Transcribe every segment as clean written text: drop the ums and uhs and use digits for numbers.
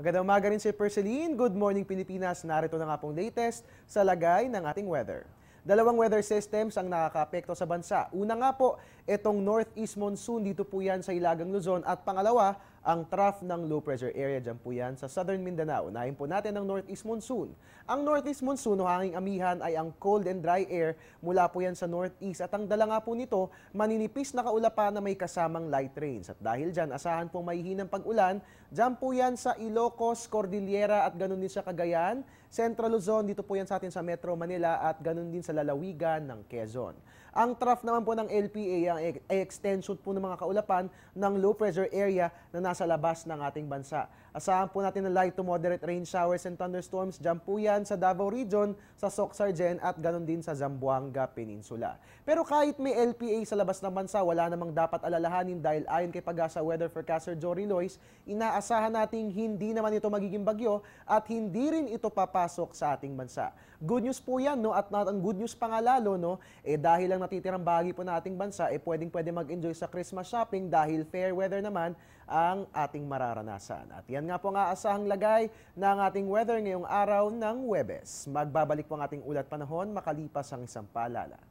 Magandang umaga rin si Perseline. Good morning Pilipinas. Narito na nga pong latest sa lagay ng ating weather. Dalawang weather systems ang nakakaapekto sa bansa. Una nga po, itong northeast monsoon, dito po yan sa Ilagang Luzon. At pangalawa, ang trough ng low pressure area, dyan po yan sa southern Mindanao. Unahin po natin ang northeast monsoon. Ang northeast monsoon, o hanging amihan, ay ang cold and dry air mula po yan sa northeast. At ang dala nga po nito, maninipis na kaulapan na may kasamang light rains. At dahil dyan, asahan pong mahihinang pag-ulan, dyan po yan sa Ilocos, Cordillera at ganun din sa Cagayan, Central Luzon, dito po yan sa atin sa Metro Manila at ganun din sa lalawigan ng Quezon. Ang trough naman po ng LPA ay extension po ng mga kaulapan ng low pressure area na nasa labas ng ating bansa. Asahan po natin ng light to moderate rain showers and thunderstorms. Diyan po yan sa Davao Region, sa Soc-Sargen at ganun din sa Zamboanga Peninsula. Pero kahit may LPA sa labas ng bansa, wala namang dapat alalahanin dahil ayon kay Pag-asa Weather Forecaster Jory Lois, inaasahan nating hindi naman ito magiging bagyo at hindi rin ito papasok sa ating bansa. Good news po yan, no? At ang good news pa nga lalo, no? Dahil lang natitirang bahagi po ng ating bansa, pwede mag-enjoy sa Christmas shopping dahil fair weather naman ang ating mararanasan. At yan nga po nga asahang lagay ng ating weather ngayong araw ng Huwebes. Magbabalik po ang ating ulat panahon makalipas ang isang paalala.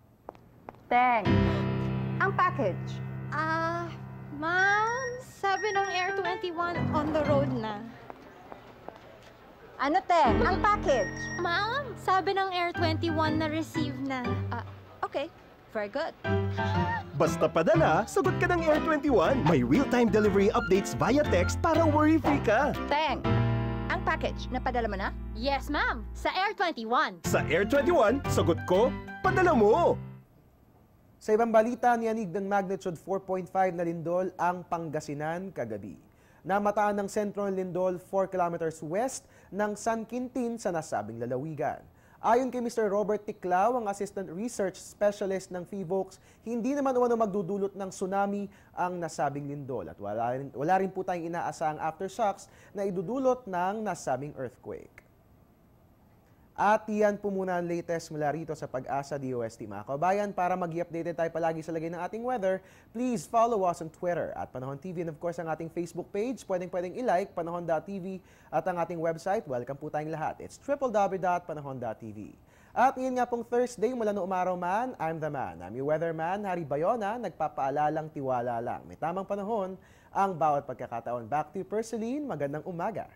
Teng, ang package. Ma'am, sabi ng Air 21 on the road na. Ano, Teng? Ang package. Ma'am, sabi ng Air 21 na receive na. Okay, very good. Basta padala, sagot ka ng Air 21. May real-time delivery updates via text para worry-free ka. Teng, ang package, napadala mo na? Yes, ma'am, sa Air 21. Sa Air 21, sagot ko, padala mo! Sa ibang balita, niyanig ng magnitude 4.5 na lindol ang Pangasinan kagabi. Namataan ng Central Lindol 4 kilometers west ng San Quintin sa nasabing lalawigan. Ayon kay Mr. Robert Ticlao, ang Assistant Research Specialist ng PHIVOLCS, hindi naman umano magdudulot ng tsunami ang nasabing lindol at wala rin po tayong inaasahang aftershocks na idudulot ng nasabing earthquake. At yan po muna ang latest mula rito sa Pag-asa DOST. Mga kabayan, para mag-i-updated tayo palagi sa lagay ng ating weather, please follow us on Twitter at Panahon TV and of course ang ating Facebook page. Pwedeng i-like, panahon.tv at ang ating website. Welcome po tayong lahat. It's www.panahon.tv. At ngayon nga pong Thursday, mula noong umaraw man, I'm the man. I'm your weatherman, Harry Bayona, nagpapaalalang tiwala lang. May tamang panahon ang bawat pagkakataon. Back to you, Perseline. Magandang umaga.